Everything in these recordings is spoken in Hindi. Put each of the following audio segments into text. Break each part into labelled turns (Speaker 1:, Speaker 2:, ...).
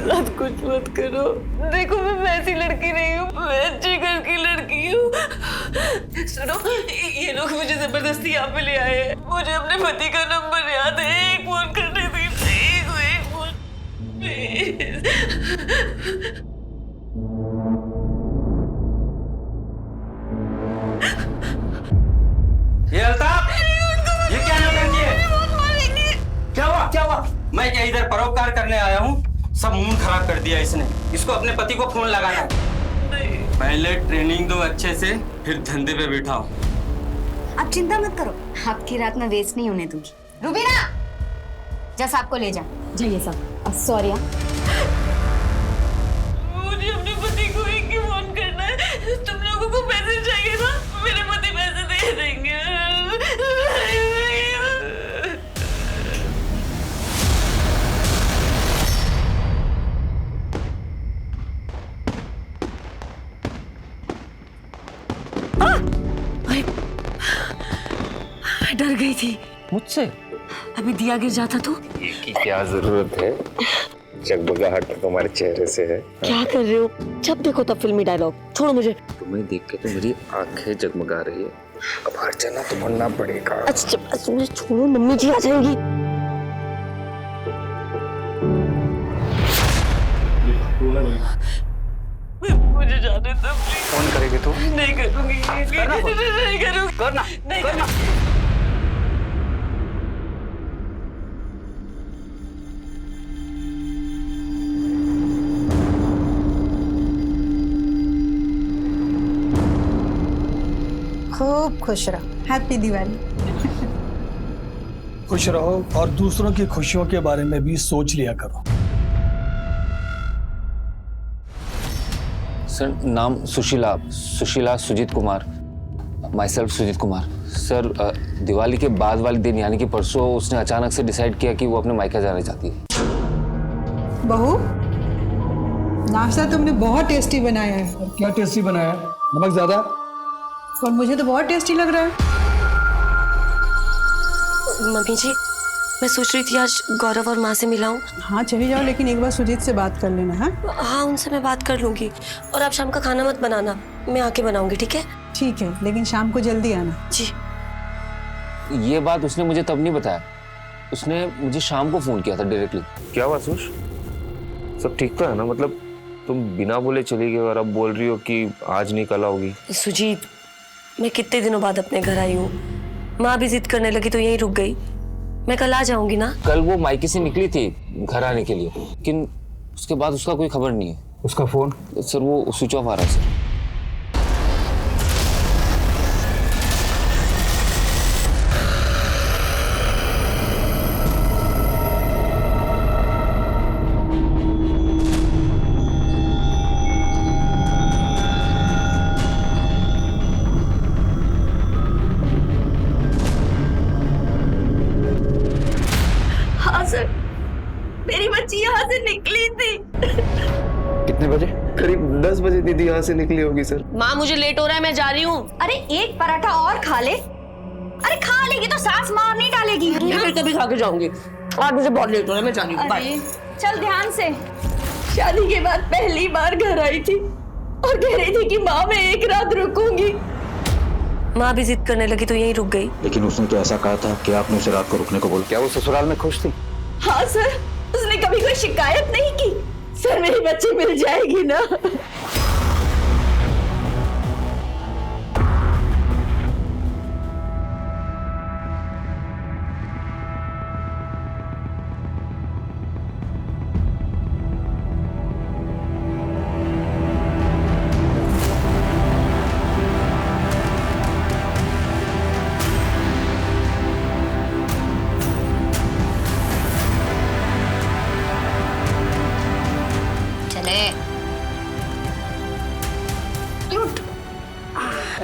Speaker 1: मेरे साथ कुछ मत करो। देखो मैं वैसी लड़की नहीं हूँ, मैं अच्छे घर की लड़की हूँ। सुनो, ये लोग मुझे जबरदस्ती यहाँ पे ले आए हैं। मुझे अपने पति का नंबर याद है, एक फोन करने दीजिए, एक फोन प्लीज।
Speaker 2: ये अल्ताफ, ये क्या नौटंकी है? क्या हुआ? क्या हुआ? मैं क्या इधर परोपकार करने आया हूँ? सब मूड खराब कर दिया इसने। इसको अपने पति को फोन लगाना है। पहले ट्रेनिंग दो अच्छे से, फिर धंधे पे बिठाओ।
Speaker 3: आप चिंता मत करो, आपकी रात में वेस्ट नहीं होने दूंगी। रुबीना, जा साहब को ले जा। जाइए साहब। सॉरी।
Speaker 1: मुझे अपने पति को एक ही फोन करना है। तुम लोगों को पैसे चाहिए ना? मेरे पति पैसे दे देंगे। डर गई थी
Speaker 2: मुझसे?
Speaker 1: अभी दिया गिर जाता तो?
Speaker 4: की क्या जरूरत है? जगमगाहट तो तुम्हारे चेहरे से है।
Speaker 1: क्या कर रहे हो? जब देखो तब फिल्मी डायलॉग। छोड़ो मुझे।
Speaker 4: तुम्हें देख के तो मेरी आंखें जगमगा रही है। अब हर जाना तो बनना पड़ेगा।
Speaker 1: अच्छा मुझे छोड़ो, मम्मी जी आ जाएंगी। मुझे जाने दो प्लीज।
Speaker 2: फोन करेगी तू?
Speaker 1: नहीं करूंगी। नहीं करूंगी।
Speaker 2: करना, करना।
Speaker 5: खूब खुश रहो। हैप्पी दिवाली।
Speaker 6: खुश रहो और दूसरों की खुशियों के बारे में भी सोच लिया करो।
Speaker 4: सर, नाम Sushila Sujeet Kumar. Myself Sujeet Kumar. Sir, Diwali के बाद वाले दिन यानी कि परसों उसने अचानक से डिसाइड किया कि वो अपने मायका जाना चाहती है।
Speaker 5: बहू, नाश्ता तुमने बहुत टेस्टी बनाया है।
Speaker 6: क्या टेस्टी बनाया? नमक ज्यादा?
Speaker 5: और मुझे तो बहुत टेस्टी लग रहा है।
Speaker 1: मम्मी जी, मैं सोच रही थी आज गौरव और माँ से मिलाऊं।
Speaker 5: हाँ चली जाओ, लेकिन एक बार सुजीत से बात कर लेना।
Speaker 1: हाँ उनसे मैं बात कर लूंगी। और आप शाम का खाना मत बनाना, मैं आके बनाऊंगी, ठीक है?
Speaker 5: ठीक है, लेकिन शाम को जल्दी आना।
Speaker 1: जी।
Speaker 4: ये बात उसने मुझे तब नहीं बताया। उसने मुझे शाम को फोन किया था डायरेक्टली। क्या हुआ सुश? सब ठीक तो है ना? मतलब तुम बिना बोले चली गई और अब बोल रही हो कि आज नहीं कल आओगी।
Speaker 1: सुजीत, मैं कितने दिनों बाद अपने घर आई हूँ। माँ भी जिद करने लगी तो यहीं रुक गई। मैं कल आ जाऊंगी ना।
Speaker 4: कल वो मायके से निकली थी घर आने के लिए, लेकिन उसके बाद उसका कोई खबर नहीं है।
Speaker 6: उसका फोन?
Speaker 4: सर वो स्विच ऑफ आ रहा है सर।
Speaker 1: हाँ सर, मेरी बच्ची यहाँ से निकली थी।
Speaker 4: कितने बजे?
Speaker 7: करीब 10 बजे दीदी यहाँ से निकली होगी सर।
Speaker 1: माँ मुझे लेट हो रहा है, मैं जा रही हूँ।
Speaker 3: अरे एक पराठा और खा ले। अरे खा लेगी तो सास मार नहीं डालेगी।
Speaker 1: मैं फिर कभी खा के जाऊंगी। आज मुझे बहुत लेट हो रहा है, मैं जा रही हूँ। बाय।
Speaker 3: अरे चल ध्यान से।
Speaker 1: शादी के बाद पहली बार घर आई थी और कह रही थी कि माँ मैं एक रात रुकूंगी। माँ भी जिद करने लगी तो यहीं रुक गई।
Speaker 8: लेकिन उसने तो ऐसा कहा था कि आपने उसे रात को रुकने को बोला।
Speaker 4: क्या वो ससुराल में खुश थी?
Speaker 1: हाँ सर, उसने कभी कोई शिकायत नहीं की। सर मेरी बच्ची मिल जाएगी ना?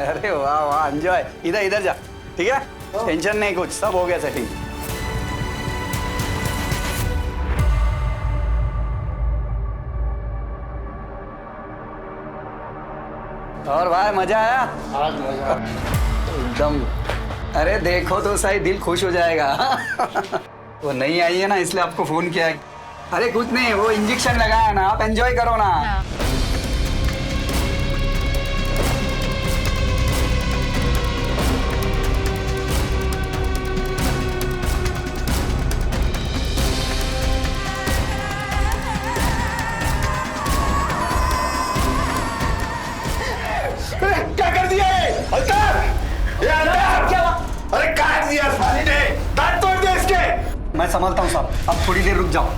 Speaker 2: अरे वाह वाह, एंजॉय। इधर इधर जा, ठीक है? टेंशन नहीं, कुछ सब हो गया सेटिंग। और भाई मजा आया? आज मजा एकदम। अरे देखो तो सही, दिल खुश हो जाएगा। वो नहीं आई है ना, इसलिए आपको फोन किया है।
Speaker 9: अरे कुछ नहीं, वो इंजेक्शन लगाया ना, आप एंजॉय करो ना।
Speaker 7: क्या कर दिया ये अल्ताफ? ये अल्ताफ क्या? अरे काट दिया साली ने, दांत तोड़ दिए इसके।
Speaker 9: मैं संभालता हूँ साहब, आप थोड़ी देर रुक जाओ।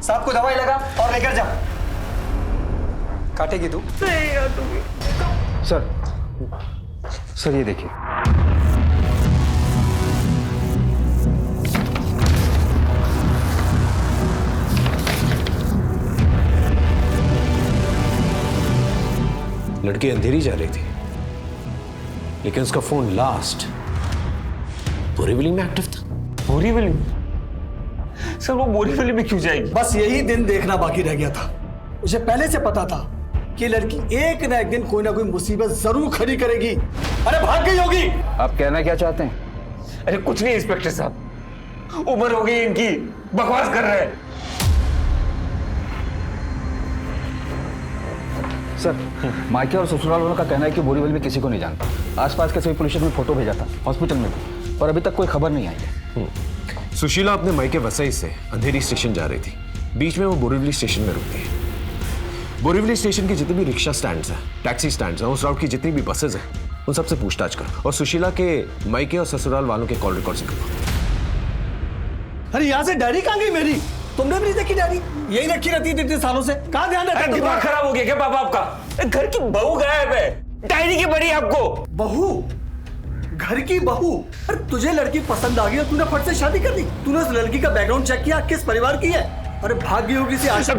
Speaker 9: साहब को दवाई लगा और लेकर जाओ। काटेगी तू?
Speaker 8: सर ये देखिए।
Speaker 10: लड़की अंधेरी जा रही थी, लेकिन उसका फोन लास्ट बोरीवली में एक्टिव था।
Speaker 4: बोरीवली? सर वो बोरीवली में क्यों जाएगी?
Speaker 6: बस यही दिन देखना बाकी रह गया था। मुझे पहले से पता था कि लड़की एक ना एक दिन कोई ना कोई मुसीबत जरूर खड़ी करेगी। अरे भाग गई होगी।
Speaker 8: आप कहना क्या चाहते हैं?
Speaker 4: अरे कुछ नहीं इंस्पेक्टर साहब, उम्र हो गई इनकी, बकवास कर रहे हैं।
Speaker 8: सर, मायके और ससुराल वालों का कहना है कि बोरीवली में किसी को नहीं जानता। आसपास के सभी पुलिस स्टेशन में फोटो भेजा था, हॉस्पिटल में भी, पर अभी तक कोई खबर नहीं आई है।
Speaker 10: सुशीला अपने मायके वसई से अंधेरी स्टेशन जा रही थी, बीच में वो बोरीवली स्टेशन में रुकती है। बोरीवली स्टेशन के जितने भी रिक्शा स्टैंड्स हैं, टैक्सी स्टैंड्स हैं, उस राउट की जितनी भी बसेज हैं, उन सबसे पूछताछ करो और सुशीला के मायके और ससुराल वालों के कॉल रिकॉर्ड से करो।
Speaker 6: अरे यहाँ से डायरी कहाँ गई मेरी? तुमने भी नहीं देखी डायरी? यही रखी रहती थी इतने सालों से, कहाँ ध्यान रखा?
Speaker 4: दिमाग खराब हो गया क्या पापा आपका? घर की बहू गायब है, डायरी की बड़ी आपको।
Speaker 6: बहू? घर की बहू? अरे तुझे लड़की पसंद आ गई और तूने फट से शादी कर दी। तूने उस लड़की का बैकग्राउंड चेक किया, किस परिवार की है? अरे भाग गई होगी सी आशा।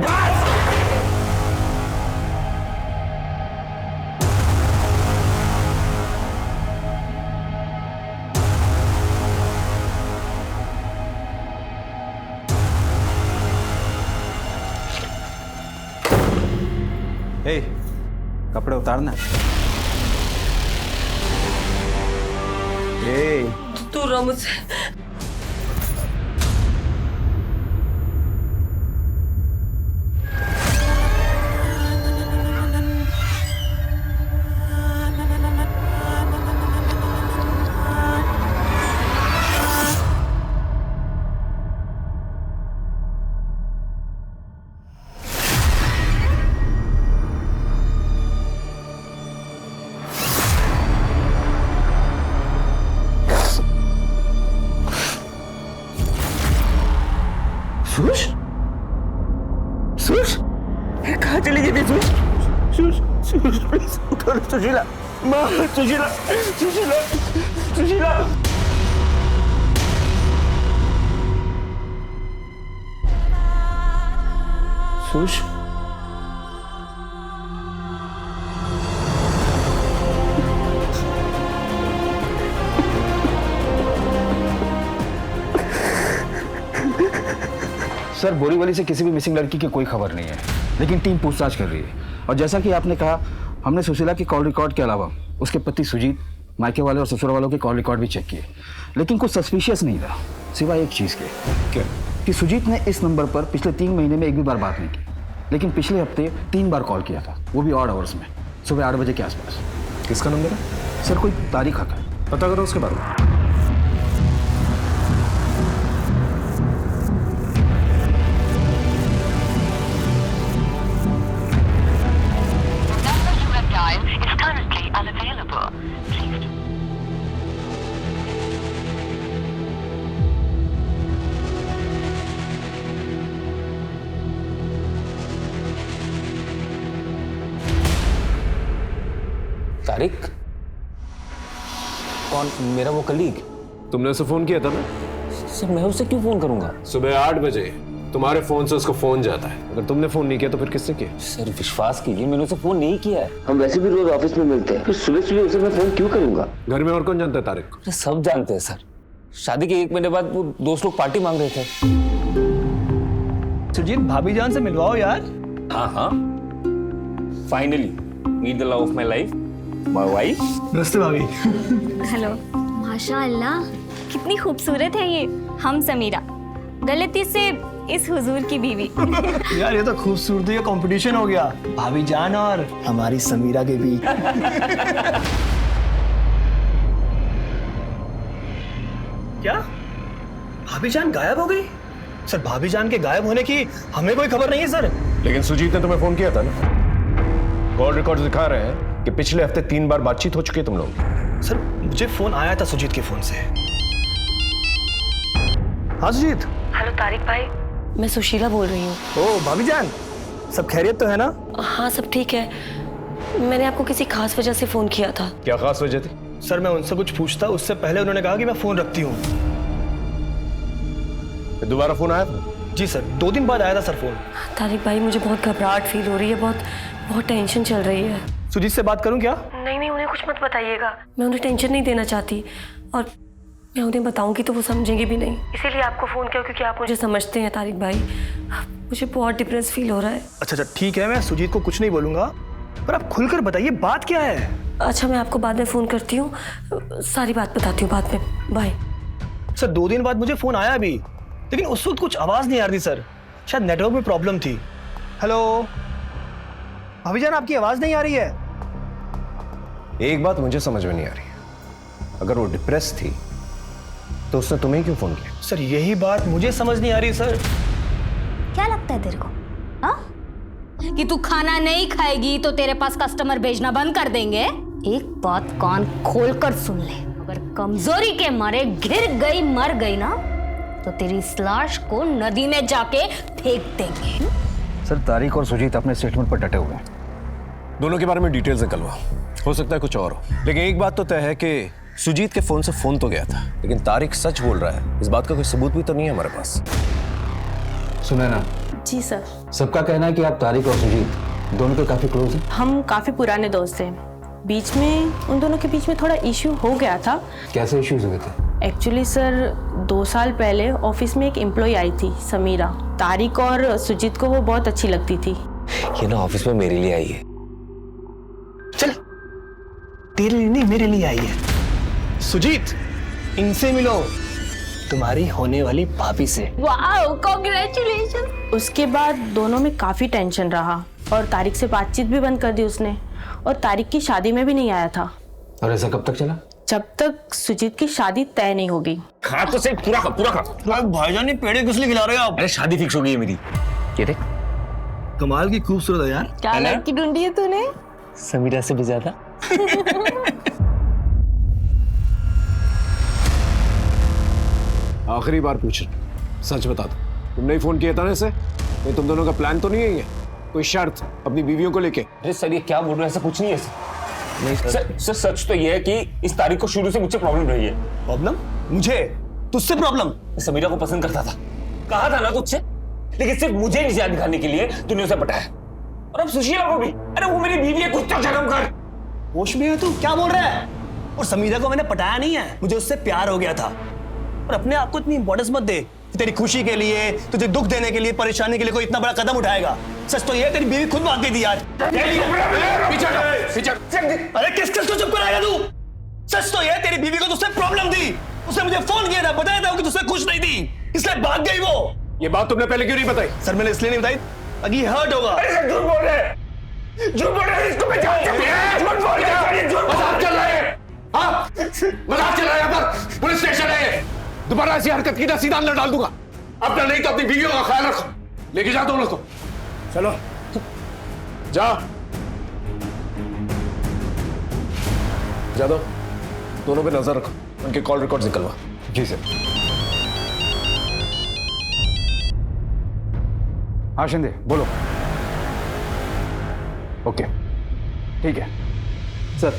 Speaker 8: ए, कपड़े उतारना। ए,
Speaker 1: तू रो मुझसे।
Speaker 4: सुश? सुश? कहाँ चली गई थी सुश? सुश, सुश, प्लीज उठाओ सुशीला, माँ, सुशीला, सुशीला, सुशीला। सुश?
Speaker 8: सर, बोरीवली से किसी भी मिसिंग लड़की की कोई खबर नहीं है, लेकिन टीम पूछताछ कर रही है। और जैसा कि आपने कहा, हमने सुशीला के कॉल रिकॉर्ड के अलावा उसके पति सुजीत, मायके वाले और ससुर वालों के कॉल रिकॉर्ड भी चेक किए, लेकिन कुछ सस्पिशियस नहीं था, सिवाय एक चीज़ के।
Speaker 10: क्या?
Speaker 8: कि सुजीत ने इस नंबर पर पिछले 3 महीने में एक भी बार बात नहीं की, लेकिन पिछले हफ्ते 3 बार कॉल किया था, वो भी ऑड आवर्स में, सुबह 8 बजे के आसपास।
Speaker 10: किसका नंबर है?
Speaker 8: सर, कोई तारीख आता है,
Speaker 10: पता करो उसके बारे में।
Speaker 4: तारिक? कौन? मेरा वो कलीग?
Speaker 10: तुमने उसे फोन किया था ना?
Speaker 4: सर मैं उसे क्यों फोन करूंगा?
Speaker 10: सुबह 8 बजे तुम्हारे फोन से उसको फोन जाता है। अगर तुमने फोन नहीं किया तो फिर किसने किया?
Speaker 4: सर विश्वास कीजिए, मैंने उसे फोन नहीं किया है।
Speaker 11: हम वैसे भी रोज ऑफिस में मिलते हैं, फिर सुबह सुबह उसे मैं फोन क्यों करूंगा?
Speaker 10: घर में और कौन जानता है तारिक?
Speaker 4: अरे सब जानते हैं सर, शादी के 1 महीने बाद वो दोस्त लोग पार्टी मांग रहे थे।
Speaker 6: सुजीत, भाभी जान से मिलवाओ यार।
Speaker 4: हाँ हाँ, finally meet the love of my life, my wife.
Speaker 6: नमस्ते भाभी।
Speaker 12: हेलो। माशाअल्लाह, कितनी खूबसूरत है ये। हम समीरा, गलती से
Speaker 1: इस हुजूर की बीवी।
Speaker 9: यार ये तो खूबसूरती का कंपटीशन हो गया, भाभी जान और हमारी समीरा के बीच। क्या भाभी जान गायब हो गई? सर भाभी जान के गायब होने की हमें कोई खबर नहीं है सर।
Speaker 10: लेकिन सुजीत ने तुम्हें फोन किया था ना, कॉल रिकॉर्ड दिखा रहे हैं कि पिछले हफ्ते 3 बार बातचीत हो चुकी है तुम लोग।
Speaker 9: सर मुझे फोन आया था सुजीत के फोन से। हाँ सुजीत।
Speaker 1: हेलो तारिक भाई, मैं सुशीला बोल रही हूँ।
Speaker 9: ओ भाभी जान, सब खैरियत तो है ना?
Speaker 1: हाँ सब ठीक है। मैंने आपको किसी खास वजह से फोन किया था।
Speaker 10: क्या खास वजह थी?
Speaker 9: सर मैं उनसे कुछ पूछता उससे पहले उन्होंने कहा कि मैं फोन रखती हूँ।
Speaker 10: दोबारा फोन आया था?
Speaker 9: जी सर, 2 दिन बाद आया था सर फोन।
Speaker 1: तारिक भाई मुझे बहुत घबराहट फील हो रही है, बहुत टेंशन चल रही है।
Speaker 9: सुजीत से बात करूं क्या?
Speaker 1: नहीं उन्हें कुछ मत बताइएगा, मैं उन्हें टेंशन नहीं देना चाहती, और मैं उन्हें बताऊंगी तो वो समझेंगे भी नहीं, इसीलिए आपको फोन किया क्योंकि आप मुझे समझते हैं तारिक भाई। मुझे बहुत डिप्रेस फील हो रहा है।
Speaker 9: अच्छा ठीक है, मैं सुजीत को कुछ नहीं बोलूंगा, पर आप खुलकर बताइए बात क्या है?
Speaker 1: अच्छा मैं आपको बाद में फोन करती हूँ, सारी बात बताती हूँ बाद में, बाय।
Speaker 9: सर 2 दिन बाद मुझे फोन आया अभी, लेकिन उस वक्त कुछ आवाज नहीं आ रही सर, शायद नेटवर्क में प्रॉब्लम थी। हेलो भाभी जान, आपकी आवाज नहीं आ रही है।
Speaker 10: एक बात मुझे समझ में नहीं आ रही, अगर वो डिप्रेस थी तो उसने तुम्हें क्यों फोन किया?
Speaker 9: सर यही बात मुझे समझ नहीं आ रही सर।
Speaker 3: क्या लगता है तेरे को, हाँ? कि तू खाना नहीं खाएगी तो तेरे पास कस्टमर भेजना बंद कर देंगे? एक बात कान खोलकर सुन ले, अगर कमजोरी के मारे गिर गई मर गई ना तो तेरी इस लाश को नदी में जाके फेंक देंगे।
Speaker 8: सर तारिक और सुजीत अपने स्टेटमेंट पर डटे हुए हैं।
Speaker 10: दोनों के बारे में डिटेल्स निकलवा, हो सकता है कुछ और हो, लेकिन एक बात तो तय है कि सुजीत के फोन से फोन तो गया था, लेकिन तारिक सच बोल रहा है, इस बात का कोई सबूत भी तो नहीं है हमारे पास।
Speaker 8: सुने ना।
Speaker 1: जी सर।
Speaker 8: सबका कहना है कि आप तारिक और सुजीत दोनों के काफी क्लोज हैं।
Speaker 12: हम काफी पुराने दोस्त हैं, बीच में उन दोनों के बीच में थोड़ा इश्यू हो गया था।
Speaker 8: कैसे इश्यूज हुए थे?
Speaker 12: एक्चुअली सर 2 साल पहले ऑफिस में एक एम्प्लॉय आई थी समीरा, तारिक और सुजीत को वो बहुत अच्छी लगती थी।
Speaker 4: ये ना ऑफिस में मेरे लिए आई है।
Speaker 9: चल तेरे लिए नहीं मेरे लिए आई है। सुजीत इनसे मिलो, तुम्हारी होने वाली भाभी से।
Speaker 12: Wow congratulation. उसके बाद दोनों में काफी टेंशन रहा और तारिक से बातचीत भी बंद कर दी उसने, और तारिक की शादी में भी नहीं आया था।
Speaker 8: और ऐसा कब तक चला?
Speaker 12: जब तक सुजीत की शादी तय नहीं होगी।
Speaker 4: खा तो से पूरा खा।
Speaker 9: भाईजान ये पेड़े किस लिए खिला रहे हो आप?
Speaker 4: अरे शादी फिक्स हो गई है मेरी। ये देख,
Speaker 9: कमाल की खूबसूरत है यार।
Speaker 12: क्या लड़की ढूंढी है तूने?
Speaker 4: समीरा से भी ज्यादा।
Speaker 10: आखिरी बार पूछ रहा, सच बता दो, तुमने ही फोन किया था ना इसे? नहीं तुम दोनों का प्लान तो नहीं है ये? कोई शर्त अपनी बीवियों को लेके?
Speaker 4: अरे सर ये क्या बोल रहे हैं, ऐसा कुछ नहीं है सर। सर सच तो ये है कि इस तारीख को शुरू से मुझसे प्रॉब्लम रही है।
Speaker 9: प्रॉब्लम? मुझे तुझसे प्रॉब्लम?
Speaker 4: समीरा को पसंद करता था, कहा था ना तुझसे, लेकिन सिर्फ मुझे निजात दिखाने के लिए तूने उसे पटाया, और अब सुशीला को भी। अरे वो मेरी बीवी है, कुछ तो शर्म कर।
Speaker 9: होश में है तू? क्या बोल रहा है? और समीरा को मैंने पटाया नहीं है, मुझे उससे प्यार हो गया था। और अपने आप को इतनी इंपॉर्टेंस मत दे, तेरी खुशी के लिए, तुझे दुख देने के लिए, परेशानी के लिए कोई इतना बड़ा कदम उठाएगा। सच तो ये तेरी बीवी खुद भाग गई थी आज। अरे किस को चुप कराएगा तू? सच तो ये तेरी बीवी को तुझसे प्रॉब्लम थी, उसने मुझे फोन किया था, बताया था कि तुझसे खुश नहीं थी, इसलिए भाग गई वो।
Speaker 10: ये बात तुमने पहले क्यों नहीं बताई?
Speaker 9: सर मैंने इसलिए नहीं बताई ताकि हर्ट होगा।
Speaker 10: झूठ बोल रहे हैं, झूठ बोल रहे हैं, इसको मैं जानता हूं। झूठ बोल रहे हैं, मजाक चल रहा है। हाँ मजाक चल रहा है, यहाँ पर पुलिस स्टेशन है, दोबारा ऐसी हरकत की ना सीधा अंदर डाल दूंगा। अपना नहीं तो अपनी बीवियों का ख्याल रखो, लेके जाओ तुम लोग को। चलो जा दो, दोनों पे नजर रखो, उनके कॉल रिकॉर्ड निकलवा।
Speaker 8: जी सर। हाँ शिंदे बोलो। ओके ठीक है सर।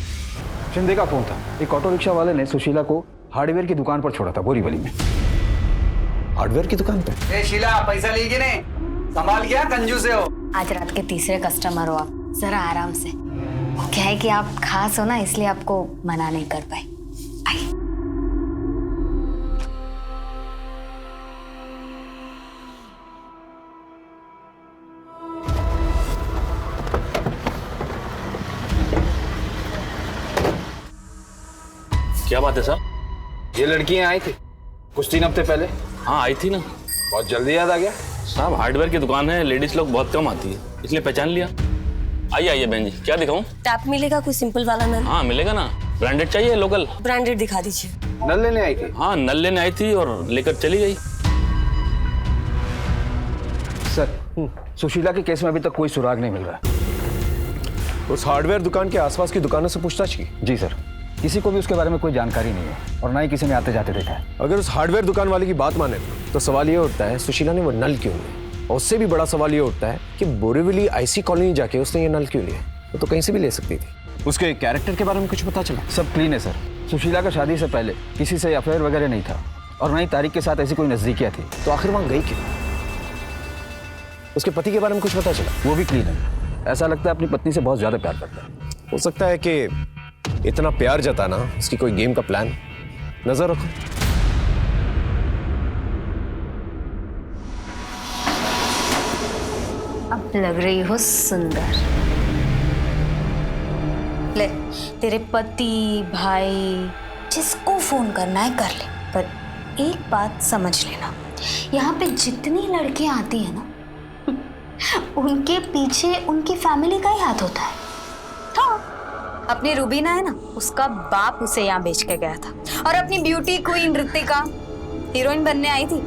Speaker 8: शिंदे का फोन था, एक ऑटो रिक्शा वाले ने सुशीला को हार्डवेयर की दुकान पर छोड़ा था, बोरीवली में।
Speaker 10: हार्डवेयर की दुकान पे?
Speaker 9: ए शीला, पैसा ली कि नहीं? संभाल गया, कंजूस हो।
Speaker 3: आज रात के तीसरे कस्टमर हो आप, जरा आराम से। क्या है कि आप खास हो ना, इसलिए आपको मना नहीं कर पाए। आइए।
Speaker 4: क्या बात है साहब?
Speaker 8: ये लड़कियां आई थी कुछ 3 हफ्ते पहले।
Speaker 4: हाँ आई थी ना।
Speaker 8: बहुत जल्दी याद आ गया।
Speaker 13: साहब हार्डवेयर की दुकान है, लेडीज लोग बहुत कम आती है, इसलिए पहचान लिया। आइए आइए बहन जी, क्या दिखाऊं?
Speaker 1: टैप मिलेगा कोई सिंपल वाला नल?
Speaker 13: हाँ मिलेगा ना। ब्रांडेड चाहिए लोकल?
Speaker 1: ब्रांडेड दिखा दीजिए।
Speaker 8: नल लेने आई थी?
Speaker 13: हाँ नल लेने आई थी और लेकर चली गई।
Speaker 8: सर, सुशीला के केस में अभी तक कोई सुराग नहीं मिल रहा।
Speaker 10: उस हार्डवेयर दुकान के आसपास की दुकानों से पूछताछ की?
Speaker 8: जी सर, किसी को भी उसके बारे में कोई जानकारी नहीं है और ना ही किसी ने आते जाते देखा है।
Speaker 10: अगर उस हार्डवेयर दुकान वाले की बात माने तो सवाल ये उठता है सुशीला ने वो नल क्यों लिया, और उससे भी बड़ा सवाल ये उठता है कि बोरीवली आईसी कॉलोनी जाके उसने ये नल क्यों लिया। वो तो कहीं से भी ले सकती थी। उसके कैरेक्टर के बारे में कुछ पता चला?
Speaker 8: सब क्लीन है सर। सुशीला का शादी से पहले किसी से अफेयर वगैरह नहीं था और ना ही तारिक के साथ ऐसी कोई नजदीकियां थी।
Speaker 10: तो आखिर वहां गई क्यों? उसके पति के बारे में कुछ पता चला?
Speaker 8: वो भी क्लीन है। ऐसा लगता है अपनी पत्नी से बहुत ज्यादा प्यार करता है।
Speaker 10: हो सकता है कि इतना प्यार जताना उसकी कोई गेम का प्लान। नजर रखो।
Speaker 3: अब लग रही हो सुंदर। ले, तेरे पति भाई जिसको फोन करना है कर ले, पर एक बात समझ लेना, यहाँ पे जितनी लड़कियां आती है ना उनके पीछे उनकी फैमिली का ही हाथ होता है। हाँ, अपनी रूबीना है ना, उसका बाप उसे यहाँ बेच के गया था, और अपनी ब्यूटी क्वीन ऋतिका हीरोइन बनने आई थी,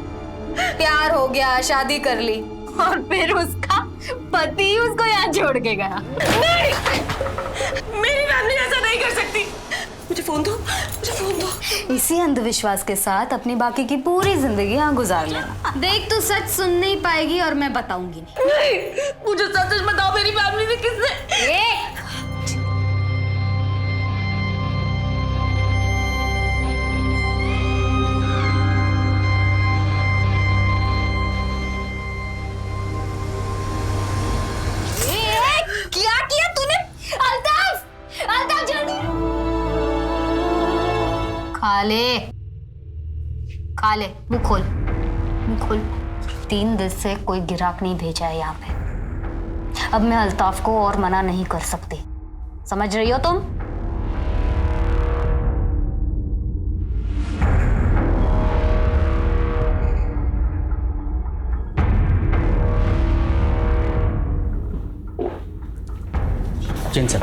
Speaker 3: प्यार हो गया, शादी कर ली, और फिर उसका पति उसको यहाँ छोड़ के गया।
Speaker 1: नहीं, मेरी फैमिली ऐसा नहीं कर सकती। मुझे फोन दो, मुझे फोन दो।
Speaker 3: इसी अंधविश्वास के साथ अपनी बाकी की पूरी जिंदगी यहाँ गुजार लेना। देख तू सच सुन नहीं पाएगी और मैं बताऊंगी
Speaker 1: नहीं, मुझे सच बताओ, मेरी फैमिली में किसने?
Speaker 3: क्या किया तूने? अल्ताफ, अल्ताफ जल्दी खा ले, मुंह खोल। 3 दिन से कोई गिराक नहीं भेजा है यहाँ पे। अब मैं अल्ताफ को और मना नहीं कर सकती, समझ रही हो तुम?
Speaker 9: जिन सर,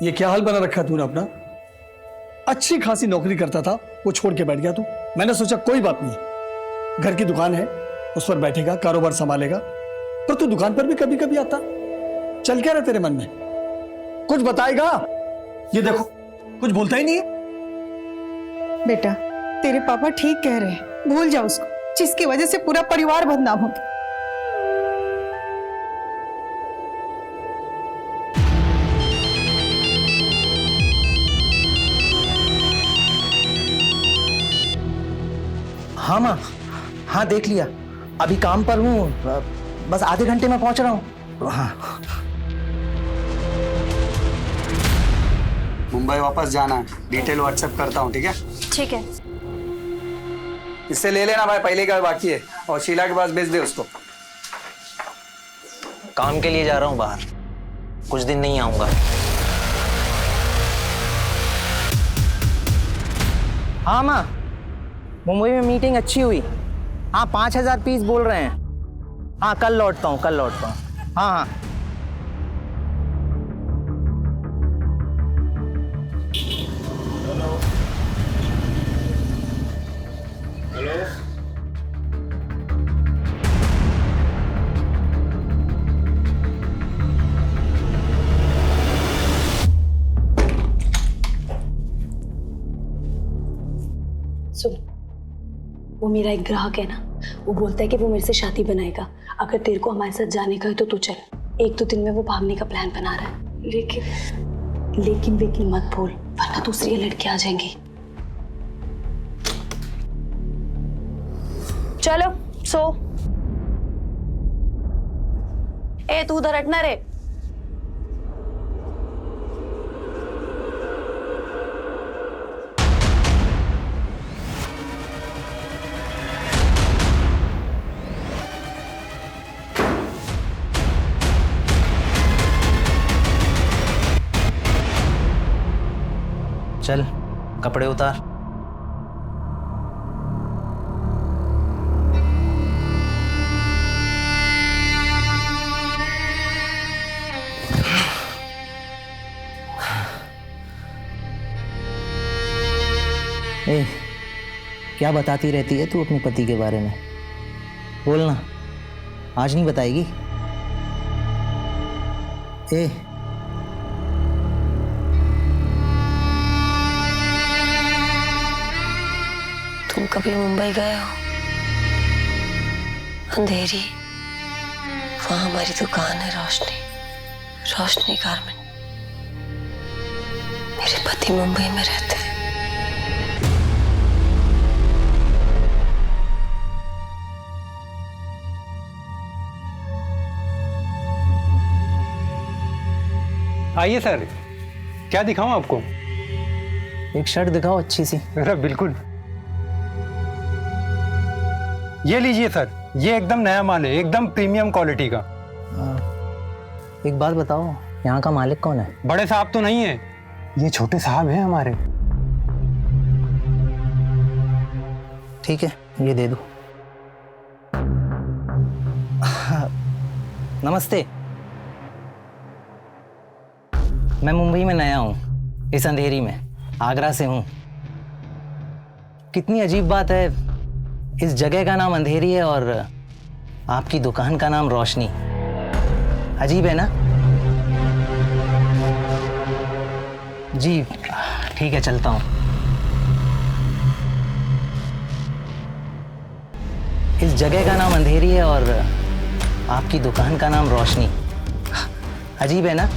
Speaker 6: ये क्या हाल बना रखा तूने अपना? अच्छी खासी नौकरी करता था, वो छोड़ के बैठ गया तू। मैंने सोचा कोई बात नहीं, घर की दुकान है, उस पर बैठेगा, कारोबार संभालेगा, पर तू दुकान पर भी कभी कभी आता। चल क्या रहा तेरे मन में? कुछ बताएगा? ये देखो, कुछ बोलता ही नहीं है।
Speaker 5: बेटा, तेरे पापा ठीक कह रहे हैं, भूल जा उसको, जिसकी वजह से पूरा परिवार बदनाम हो गया।
Speaker 9: हाँ माँ, हाँ देख लिया, अभी काम पर हूँ, बस आधे घंटे में पहुंच रहा हूँ। हाँ।
Speaker 6: मुंबई वापस जाना है, डिटेल व्हाट्सएप करता हूँ, ठीक है?
Speaker 3: ठीक है।
Speaker 6: इससे ले लेना भाई, पहले का बाकी है, और शीला के पास भेज दे उसको।
Speaker 9: काम के लिए जा रहा हूँ बाहर, कुछ दिन नहीं आऊंगा। हाँ माँ, मुंबई में मीटिंग अच्छी हुई। हाँ 5000 पीस बोल रहे हैं। हाँ कल लौटता हूँ, हाँ हाँ।
Speaker 12: सुन, वो मेरा एक ग्राहक है ना, वो बोलता है कि वो मेरे से शादी बनाएगा, अगर तेरे को हमारे साथ जाने का है तो तू चल। 1-2 दिन में वो भागने का प्लान बना रहा है, लेकिन मत बोल, वरना दूसरी लड़की आ जाएंगी। चलो सो। ए तू उधर हटना रे।
Speaker 9: कपड़े उतार। ए, क्या बताती रहती है तू अपने पति के बारे में? बोलना, आज नहीं बताएगी? ए,
Speaker 12: तुम कभी मुंबई गए हो? अंधेरी, वहां हमारी दुकान है रोशनी, रोशनी गारमेंट। मेरे पति मुंबई में रहते हैं।
Speaker 14: आइए सर, क्या दिखाऊं आपको?
Speaker 9: एक शर्ट दिखाओ अच्छी सी।
Speaker 14: अरे बिल्कुल, ये लीजिए सर, ये एकदम नया माल है, एकदम प्रीमियम क्वालिटी का।
Speaker 9: एक बात बताओ, यहाँ का मालिक कौन है?
Speaker 14: बड़े साहब तो नहीं है, ये छोटे साहब हैं हमारे।
Speaker 9: ठीक है, ये दे दो। नमस्ते, मैं मुंबई में नया हूँ, इस अंधेरी में, आगरा से हूँ। कितनी अजीब बात है, इस जगह का नाम अंधेरी है और आपकी दुकान का नाम रोशनी। अजीब है ना? जी ठीक है, चलता हूँ। इस जगह का नाम अंधेरी है और आपकी दुकान का नाम रोशनी। अजीब है ना?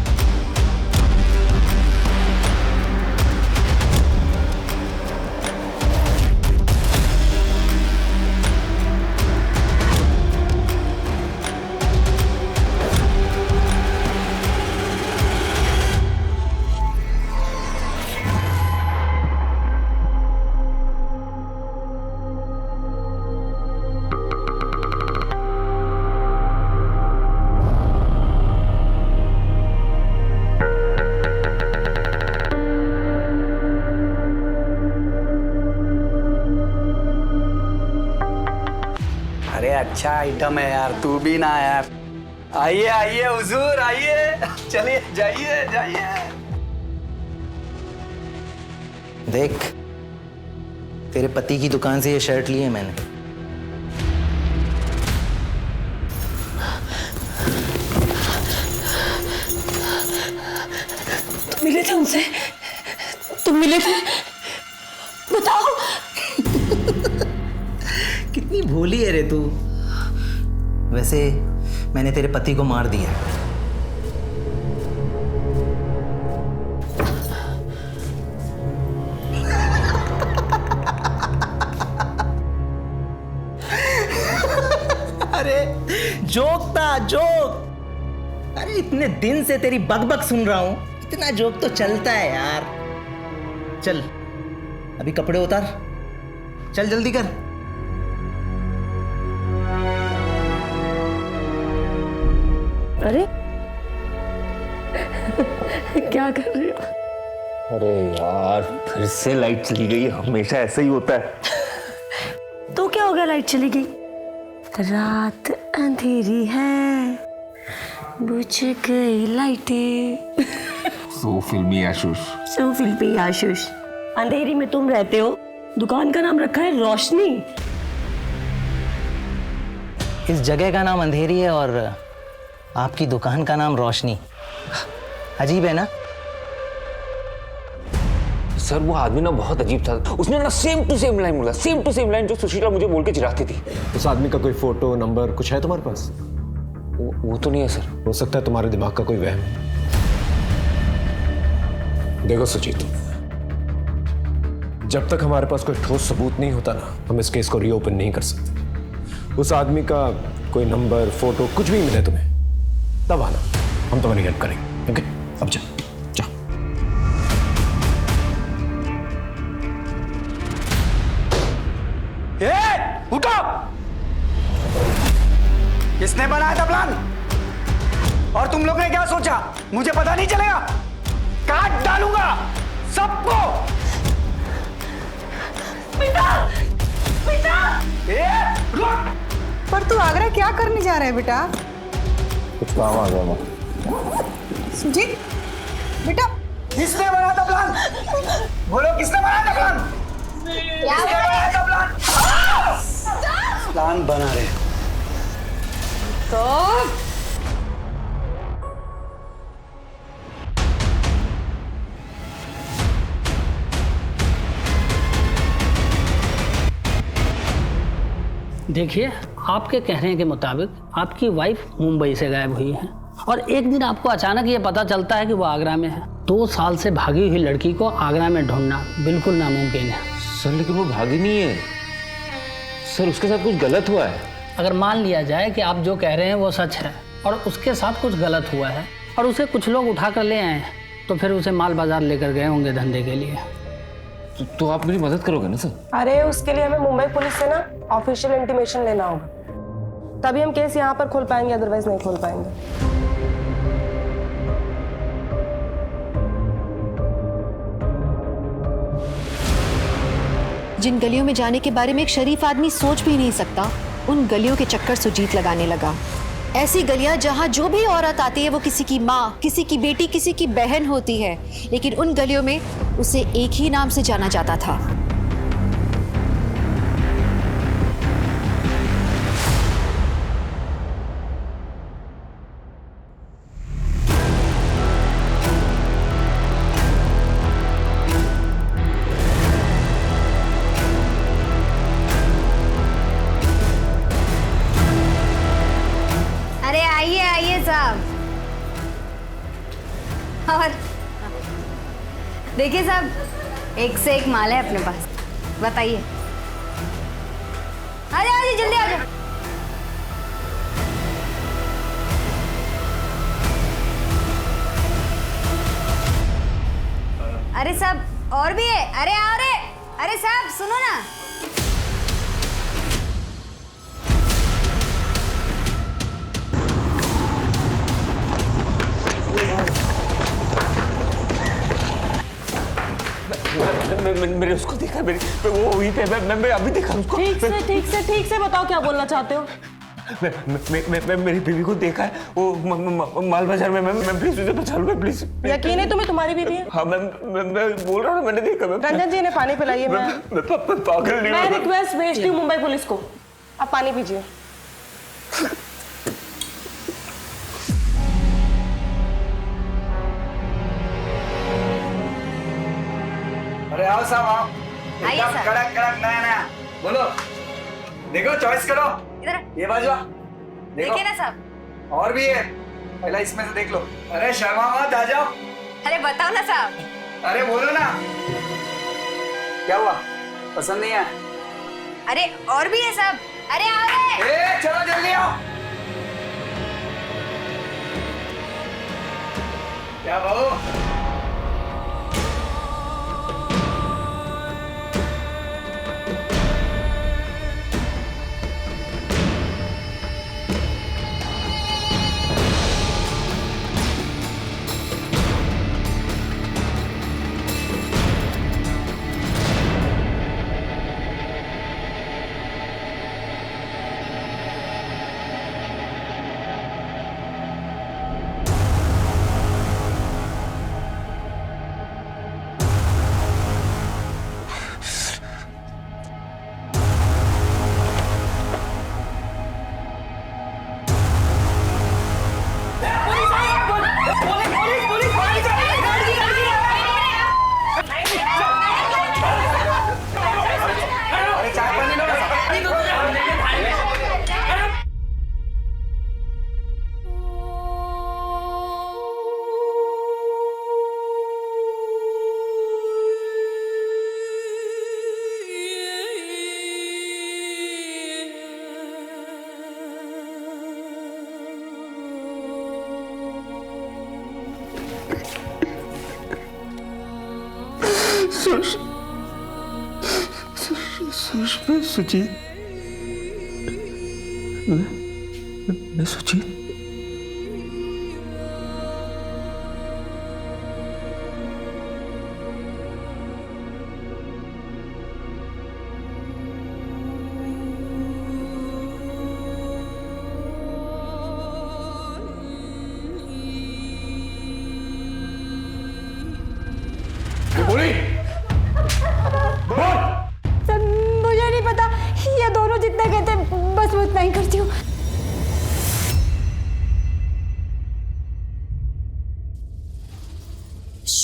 Speaker 15: अच्छा आइटम है यार, तू भी ना यार। आइए आइए हुजूर, आइए, चलिए, जाइए जाइए।
Speaker 9: देख, तेरे पति की दुकान से ये शर्ट ली है मैंने।
Speaker 12: तुम मिले थे उनसे? तुम मिले थे? बताओ।
Speaker 9: कितनी भोली है रे तू। वैसे मैंने तेरे पति को मार दिया। अरे जोक था, जोक। अरे इतने दिन से तेरी बकबक सुन रहा हूं, इतना जोक तो चलता है यार। चल अभी कपड़े उतार, चल जल्दी कर।
Speaker 12: अरे क्या कर रहे हो?
Speaker 4: अरे यार, फिर से लाइट चली गई। हमेशा ऐसा ही होता है।
Speaker 12: तो क्या हो गया, लाइट चली गई? रात अंधेरी है, बुझ गई लाइटें।
Speaker 4: सो फिल्मी आशुष।
Speaker 12: सो फिल्मी आशुष। अंधेरी में तुम रहते हो, दुकान का नाम रखा है रोशनी।
Speaker 9: इस जगह का नाम अंधेरी है और आपकी दुकान का नाम रोशनी। अजीब है ना?
Speaker 4: सर वो आदमी ना बहुत अजीब था। उसने ना सेम टू सेम लाइन बोला, सेम टू सेम लाइन जो सुशीला मुझे बोल के चिढ़ाती थी।
Speaker 10: उस आदमी का कोई फोटो नंबर कुछ है तुम्हारे पास?
Speaker 4: वो तो नहीं है सर।
Speaker 10: हो सकता है तुम्हारे दिमाग का कोई वहम। देखो सुजीत, जब तक हमारे पास कोई ठोस सबूत नहीं होता ना, हम इस केस को रीओपन नहीं कर सकते। उस आदमी का कोई नंबर, फोटो कुछ भी मिले तुम्हें, तब आना, हम तुम्हारी हेल्प करेंगे। ओके, अब जा।
Speaker 15: उठो! किसने बनाया था प्लान? और तुम लोग ने क्या सोचा? मुझे पता नहीं चलेगा? काट डालूंगा सबको।
Speaker 5: पर तू आगरा क्या करने जा रहा है बेटा?
Speaker 4: कुछ काम आ गया माँ।
Speaker 5: सुजीत बेटा,
Speaker 15: किसने बनाया था प्लान? बोलो किसने बनाया था प्लान? किसने बनाया था प्लान? प्लान बना रहे
Speaker 5: तो
Speaker 16: देखिए, आपके कहने के मुताबिक आपकी वाइफ मुंबई से गायब हुई है और एक दिन आपको अचानक ये पता चलता है कि वो आगरा में है। 2 साल से भागी हुई लड़की को आगरा में ढूंढना बिल्कुल नामुमकिन है।
Speaker 4: सर लेकिन वो भागी नहीं है सर, उसके साथ कुछ गलत हुआ है।
Speaker 16: अगर मान लिया जाए कि आप जो कह रहे हैं वो सच है और उसके साथ कुछ गलत हुआ है और उसे कुछ लोग उठा कर ले आए हैं, तो फिर उसे माल बाजार लेकर गए होंगे धंधे के लिए।
Speaker 4: तो आप मेरी मदद करोगे ना सर?
Speaker 17: अरे उसके लिए हमें मुंबई पुलिस से ना ऑफिशियल इंटीमेशन लेना होगा, तभी हम केस यहाँ पर खोल पाएंगे, अदरवाइज नहीं खोल पाएंगे।
Speaker 18: जिन गलियों में जाने के बारे में एक शरीफ आदमी सोच भी नहीं सकता, उन गलियों के चक्कर सुजीत लगाने लगा। ऐसी गलियां जहां जो भी औरत आती है वो किसी की माँ, किसी की बेटी, किसी की बहन होती है, लेकिन उन गलियों में उसे एक ही नाम से जाना जाता था।
Speaker 3: अरे आइए आइए साहब। और देखिए साहब, एक से एक माल है अपने पास, बताइए। आ जाओ जल्दी आ जाओ। अरे साहब और भी है। अरे साहब सुनो ना।
Speaker 4: मैंने उसको देखा, वो वहीं पे, मैं अभी देखा उसको।
Speaker 17: ठीक से बताओ क्या बोलना चाहते हो।
Speaker 4: मैं मेरी बीवी को देखा है, वो माल बाजार में। मैं प्लीज उसे बचा लो, प्लीज।
Speaker 17: यकीन है तुम्हें तुम्हारी बीवी है?
Speaker 4: हाँ मैं बोल रहा हूँ, मैंने देखा।
Speaker 17: रंजन जी ने पानी पिलाइए।
Speaker 4: मैं पागल नहीं हूँ।
Speaker 17: मैं रिक्वेस्ट भेजती हूँ मुंबई पुलिस को, आप पानी पीजिए।
Speaker 15: अरे आओ साहब आओ, एकदम कड़क कड़क नया नया। बोलो, देखो चॉइस करो।
Speaker 3: इधर
Speaker 15: ये बाजू देखो
Speaker 3: देखिए ना साहब।
Speaker 15: और भी है, पहला इसमें से देख लो। अरे शर्मा मत, आ जाओ।
Speaker 3: अरे बताओ ना साहब।
Speaker 15: अरे बोलो ना, क्या हुआ, पसंद नहीं है?
Speaker 3: अरे और भी है साहब। अरे आ रहे।
Speaker 15: चलो जल्दी आओ। क्या बहू,
Speaker 4: सुजीत, मैं सुजीत।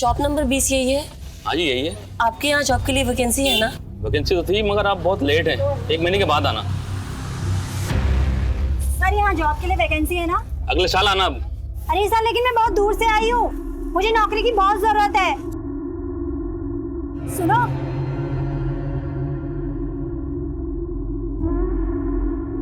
Speaker 17: शॉप नंबर 20 यही है?
Speaker 13: हाँ जी यही है।
Speaker 17: आपके यहाँ जॉब के लिए वैकेंसी है ना?
Speaker 13: वैकेंसी तो थी मगर आप बहुत लेट हैं, 1 महीने के बाद आना।
Speaker 19: सर यहाँ जॉब के लिए वैकेंसी है ना?
Speaker 13: अगले साल आना।
Speaker 19: अरे सर लेकिन मैं बहुत दूर से आई हूँ, मुझे नौकरी की बहुत जरूरत है। सुनो,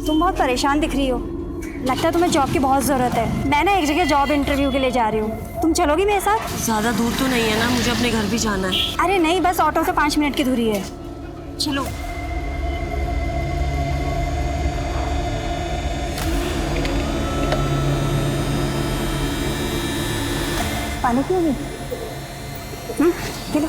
Speaker 19: तुम बहुत परेशान दिख रही हो, लगता है तुम्हें जॉब की बहुत जरूरत है। मैं ना एक जगह जॉब इंटरव्यू के लिए जा रही हूँ, तुम चलोगी मेरे साथ?
Speaker 17: ज्यादा दूर तो नहीं है ना, मुझे अपने घर भी जाना है।
Speaker 19: अरे नहीं, बस ऑटो से 5 मिनट की दूरी है, चलो। पानी पियोगी? P low.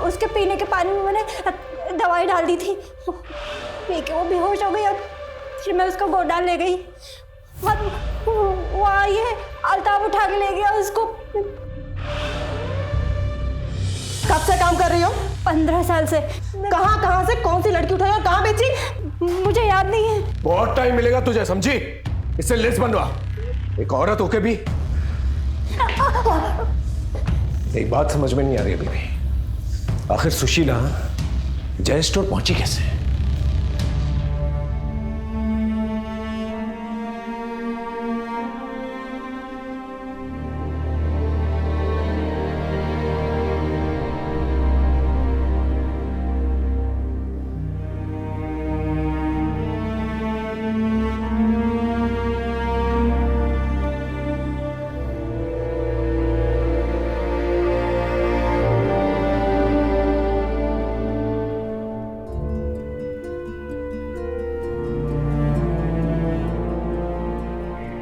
Speaker 19: उसके पीने के पानी में मैंने दवाई डाल दी थी, पी के वो बेहोश हो गई और फिर मैं उसको गोडाउन ले गई और वो आई है, अल्ताफ उठा के ले गया उसको।
Speaker 17: कब से काम कर रही हो?
Speaker 19: 15 साल से।
Speaker 17: कहाँ से कौन सी लड़की उठाई और कहाँ बेची?
Speaker 19: मुझे याद नहीं है।
Speaker 10: बहुत टाइम मिलेगा तुझे, समझी? इससे लिस्ट बनवा। एक औरत होके भी एक बात समझ में नहीं आ रही अभी भी, आखिर सुशीला जय स्टोर पहुंची कैसे?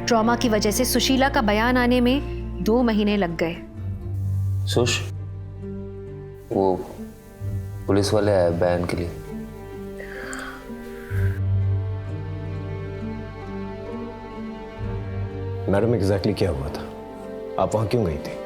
Speaker 18: ट्रॉमा की वजह से सुशीला का बयान आने में 2 महीने लग गए।
Speaker 4: सुश, वो पुलिस वाले आए बयान के लिए।
Speaker 10: मैडम एग्जैक्टली क्या हुआ था? आप वहां क्यों गई थी?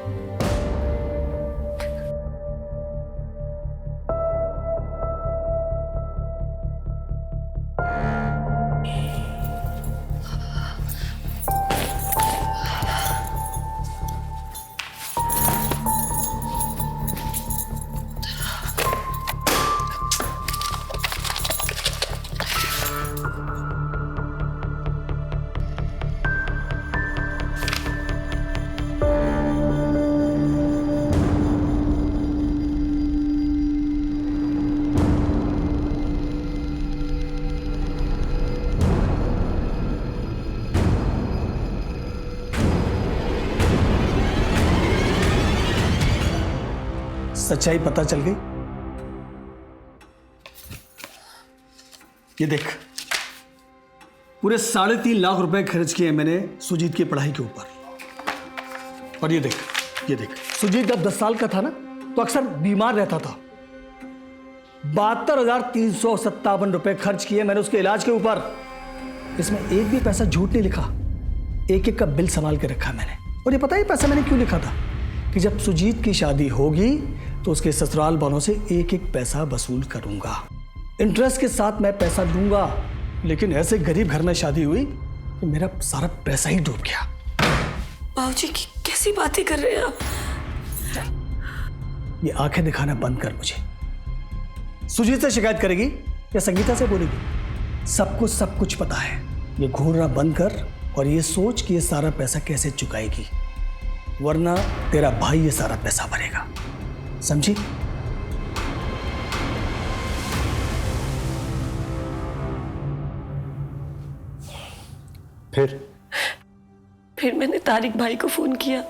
Speaker 6: सच्चाई पता चल गई। ये देख, पूरे 3.5 लाख रुपए खर्च किए मैंने सुजीत की पढ़ाई के ऊपर। और ये देख, सुजीत जब 10 साल का था ना तो अक्सर बीमार रहता था। 72,357 रुपए खर्च किए मैंने उसके इलाज के ऊपर। इसमें एक भी पैसा झूठ नहीं लिखा, एक का बिल संभाल के रखा मैंने। और ये पता है पैसा मैंने क्यों लिखा था? कि जब सुजीत की शादी होगी तो उसके ससुराल वालों से एक पैसा वसूल करूंगा, इंटरेस्ट के साथ मैं पैसा दूंगा। लेकिन ऐसे गरीब घर में शादी हुई कि मेरा सारा पैसा ही डूब गया।
Speaker 17: बाबूजी कैसी बातें कर रहे हैं आप?
Speaker 6: ये आंखें दिखाना बंद कर मुझे। सुजीत से शिकायत करेगी या संगीता से बोलेगी? सबको सब कुछ पता है। ये घूरना बंद कर और ये सोच कि ये सारा पैसा कैसे चुकाएगी, वरना तेरा भाई ये सारा पैसा भरेगा, समझी?
Speaker 17: फिर मैंने तारिक भाई को फोन किया।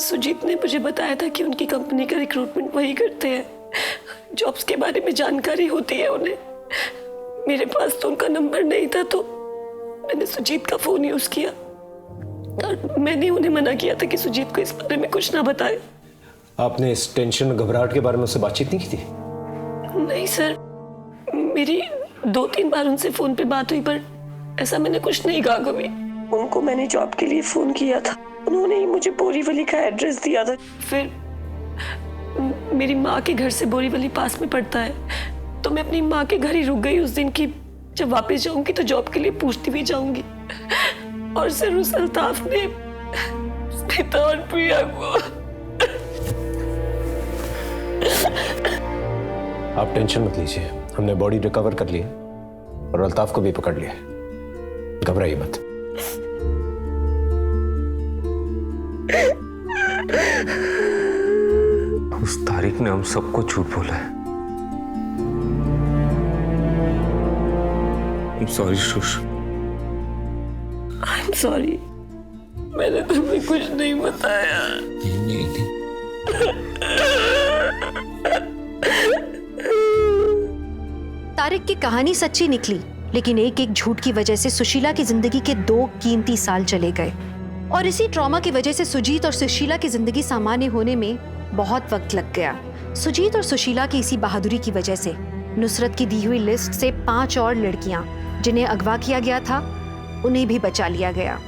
Speaker 17: सुजीत ने मुझे बताया था कि उनकी कंपनी का रिक्रूटमेंट वही करते हैं, जॉब्स के बारे में जानकारी होती है उन्हें। मेरे पास तो उनका नंबर नहीं था, तो मैंने सुजीत का फोन यूज किया और मैंने उन्हें मना किया था कि सुजीत को इस बारे में कुछ ना बताए।
Speaker 10: आपने इस टेंशन घबराहट के बारे में उससे बातचीत नहीं की थी?
Speaker 17: नहीं सर, मेरी 2-3 बार उनसे फोन पे बात हुई, पर ऐसा मैंने कुछ नहीं कहा कभी। उनको मैंने जॉब के लिए फोन किया था, उन्होंने ही मुझे बोरीवली का एड्रेस दिया था। फिर मेरी माँ के घर से बोरीवली पास में पड़ता है, तो मैं अपनी माँ के घर ही रुक गई उस दिन की जब वापस जाऊंगी तो जॉब के लिए पूछती भी जाऊंगी। और सिर्फ उस अल्ताफ ने स्मिता और प्रिया को।
Speaker 10: आप टेंशन मत लीजिए, हमने बॉडी रिकवर कर ली है और अल्ताफ को भी पकड़ लिया है, घबराइए मत।
Speaker 4: उस तारिक ने हम सबको झूठ बोला है। I'm sorry, shush.
Speaker 17: I'm sorry, मैंने तुम्हें कुछ नहीं बताया।
Speaker 4: नहीं।
Speaker 18: तारिक की कहानी सच्ची निकली, लेकिन एक एक झूठ की वजह से सुशीला की जिंदगी के 2 कीमती साल चले गए। और इसी ट्रॉमा की वजह से सुजीत और सुशीला की जिंदगी सामान्य होने में बहुत वक्त लग गया। सुजीत और सुशीला की इसी बहादुरी की वजह से नुसरत की दी हुई लिस्ट से 5 और लड़कियां जिन्हें अगवा किया गया था, उन्हें भी बचा लिया गया।